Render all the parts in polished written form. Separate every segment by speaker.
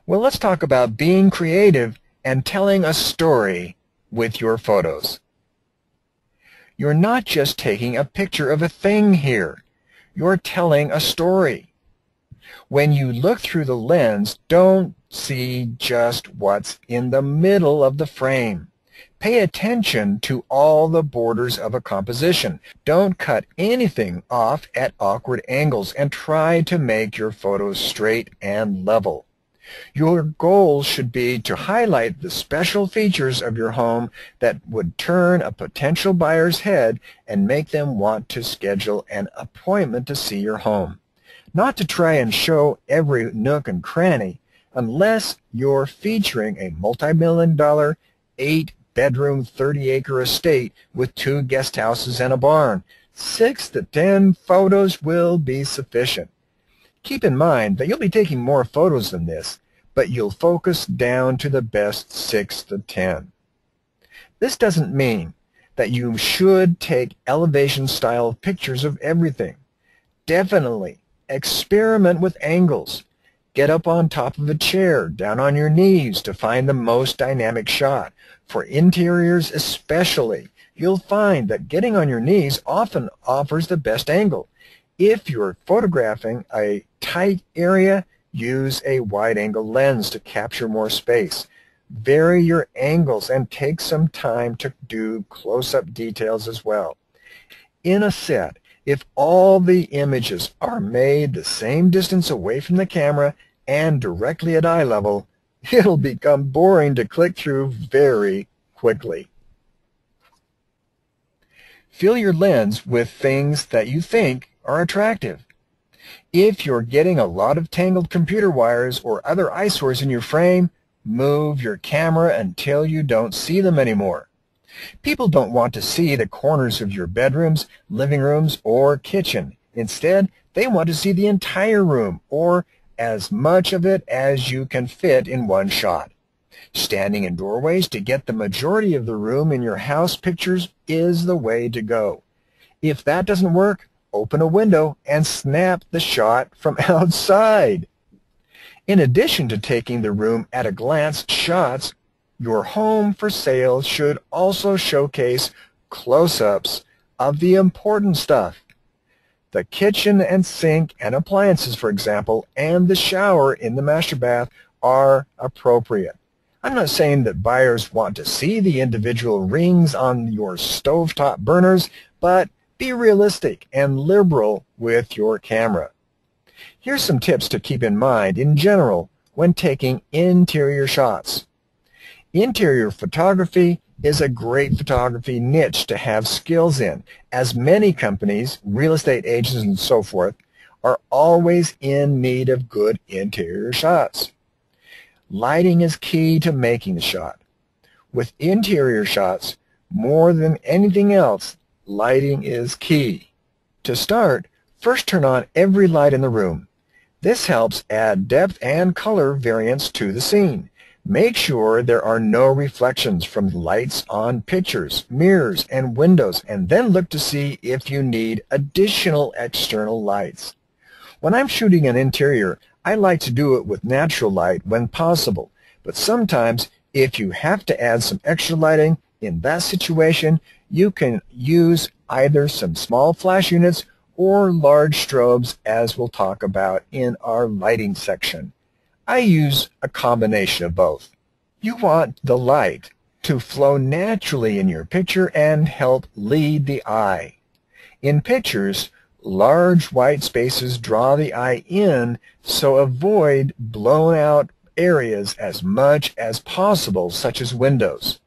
Speaker 1: Well, let's talk about being creative and telling a story with your photos. You're not just taking a picture of a thing here. You're telling a story. When you look through the lens, don't see just what's in the middle of the frame. Pay attention to all the borders of a composition. Don't cut anything off at awkward angles and try to make your photos straight and level. Your goal should be to highlight the special features of your home that would turn a potential buyer's head and make them want to schedule an appointment to see your home. Not to try and show every nook and cranny, unless you're featuring a multi-million-dollar, 8-bedroom, 30-acre estate with 2 guest houses and a barn. 6 to 10 photos will be sufficient. Keep in mind that you'll be taking more photos than this, but you'll focus down to the best 6 to 10. This doesn't mean that you should take elevation-style pictures of everything. Definitely experiment with angles. Get up on top of a chair, down on your knees to find the most dynamic shot. For interiors especially, you'll find that getting on your knees often offers the best angle. If you're photographing a tight area, use a wide-angle lens to capture more space. Vary your angles and take some time to do close-up details as well. In a set, if all the images are made the same distance away from the camera and directly at eye level, it'll become boring to click through very quickly. Fill your lens with things that you think are attractive. If you're getting a lot of tangled computer wires or other eyesores in your frame, move your camera until you don't see them anymore. People don't want to see the corners of your bedrooms, living rooms, or kitchen. Instead, they want to see the entire room, or as much of it as you can fit in one shot. Standing in doorways to get the majority of the room in your house pictures is the way to go. If that doesn't work, open a window and snap the shot from outside. In addition to taking the room at a glance shots, your home for sale should also showcase close-ups of the important stuff. The kitchen and sink and appliances, for example, and the shower in the master bath are appropriate. I'm not saying that buyers want to see the individual rings on your stovetop burners, but be realistic and liberal with your camera. Here's some tips to keep in mind in general when taking interior shots. Interior photography is a great photography niche to have skills in, as many companies, real estate agents and so forth, are always in need of good interior shots. Lighting is key to making the shot. With interior shots, more than anything else, lighting is key. To start, first turn on every light in the room. This helps add depth and color variance to the scene. Make sure there are no reflections from lights on pictures, mirrors, and windows, and then look to see if you need additional external lights. When I'm shooting an interior, I like to do it with natural light when possible, but sometimes if you have to add some extra lighting in that situation, you can use either some small flash units or large strobes, as we'll talk about in our lighting section. I use a combination of both. You want the light to flow naturally in your picture and help lead the eye. In pictures, large white spaces draw the eye in, so avoid blown out areas as much as possible, such as windows.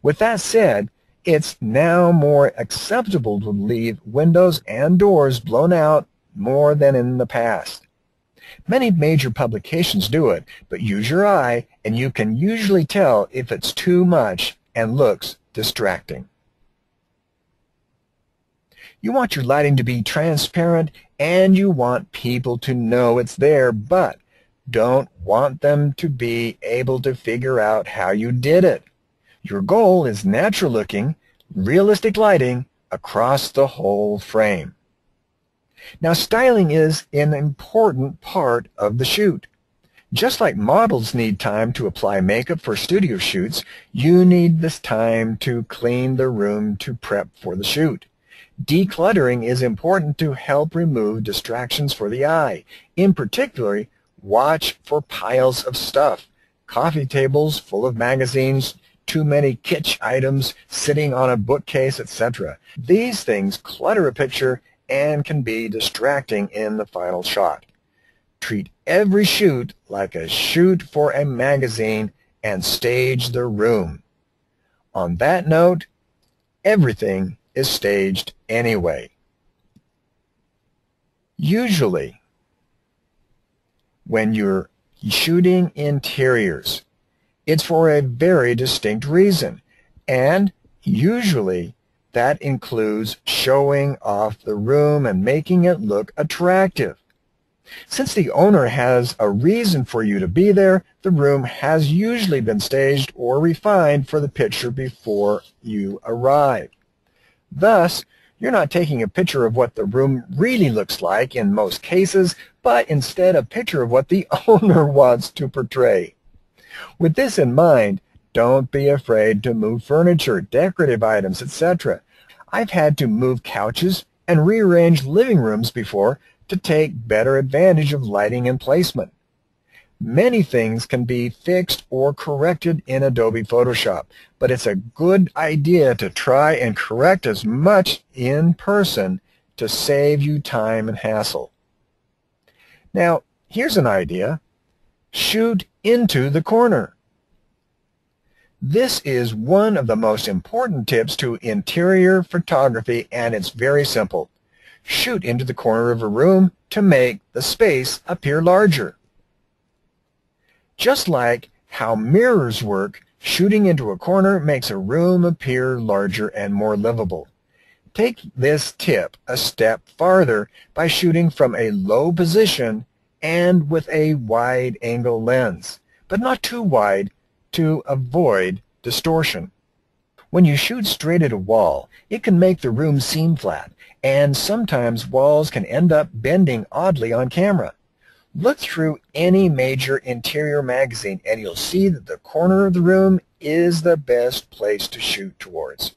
Speaker 1: With that said, it's now more acceptable to leave windows and doors blown out more than in the past. Many major publications do it, but use your eye and you can usually tell if it's too much and looks distracting. You want your lighting to be transparent and you want people to know it's there, but don't want them to be able to figure out how you did it. Your goal is natural looking, realistic lighting across the whole frame. Now, styling is an important part of the shoot. Just like models need time to apply makeup for studio shoots, you need this time to clean the room to prep for the shoot. Decluttering is important to help remove distractions for the eye. In particular, watch for piles of stuff, coffee tables full of magazines, too many kitsch items sitting on a bookcase, etc. These things clutter a picture and can be distracting in the final shot. Treat every shoot like a shoot for a magazine and stage the room. On that note, everything is staged anyway. Usually, when you're shooting interiors, it's for a very distinct reason, and usually that includes showing off the room and making it look attractive. Since the owner has a reason for you to be there, the room has usually been staged or refined for the picture before you arrive. Thus, you're not taking a picture of what the room really looks like in most cases, but instead a picture of what the owner wants to portray. With this in mind, don't be afraid to move furniture, decorative items, etc. I've had to move couches and rearrange living rooms before to take better advantage of lighting and placement. Many things can be fixed or corrected in Adobe Photoshop, but it's a good idea to try and correct as much in person to save you time and hassle. Now, here's an idea. Shoot into the corner. This is one of the most important tips to interior photography, and it's very simple. Shoot into the corner of a room to make the space appear larger. Just like how mirrors work, shooting into a corner makes a room appear larger and more livable. Take this tip a step farther by shooting from a low position and with a wide-angle lens, but not too wide to avoid distortion. When you shoot straight at a wall, it can make the room seem flat, and sometimes walls can end up bending oddly on camera. Look through any major interior magazine and you'll see that the corner of the room is the best place to shoot towards.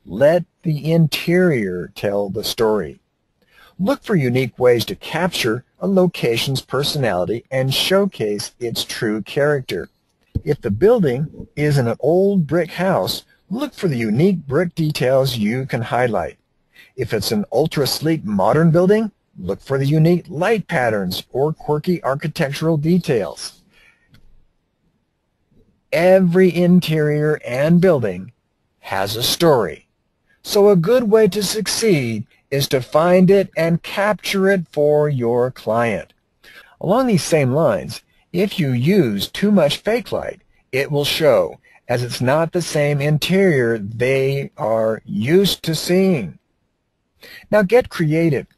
Speaker 1: Let the interior tell the story. Look for unique ways to capture a location's personality and showcase its true character. If the building is in an old brick house, look for the unique brick details you can highlight. If it's an ultra-sleek modern building, look for the unique light patterns or quirky architectural details. Every interior and building has a story, so a good way to succeed is to find it and capture it for your client. Along these same lines, if you use too much fake light, it will show, as it's not the same interior they are used to seeing. Now get creative.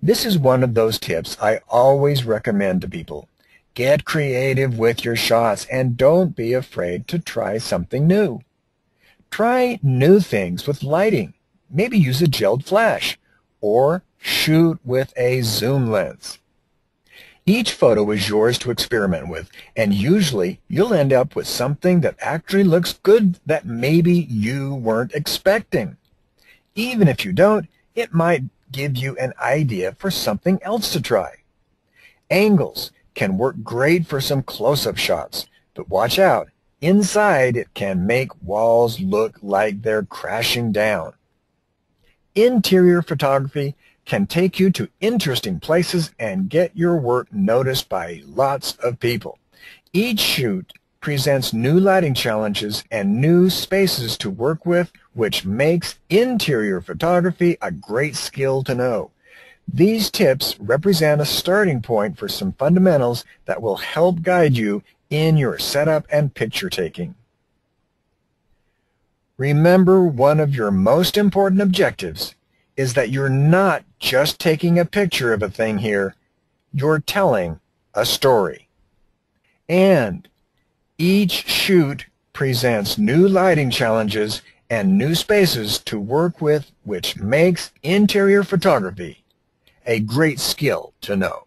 Speaker 1: This is one of those tips I always recommend to people. Get creative with your shots and don't be afraid to try something new. Try new things with lighting. Maybe use a gelled flash or shoot with a zoom lens. Each photo is yours to experiment with, and usually you'll end up with something that actually looks good that maybe you weren't expecting. Even if you don't, it might give you an idea for something else to try. Angles can work great for some close-up shots, but watch out. Inside, it can make walls look like they're crashing down. Interior photography can take you to interesting places and get your work noticed by lots of people. Each shoot presents new lighting challenges and new spaces to work with, which makes interior photography a great skill to know. These tips represent a starting point for some fundamentals that will help guide you in your setup and picture taking. Remember, one of your most important objectives is that you're not just taking a picture of a thing here, you're telling a story. And each shoot presents new lighting challenges and new spaces to work with, which makes interior photography a great skill to know.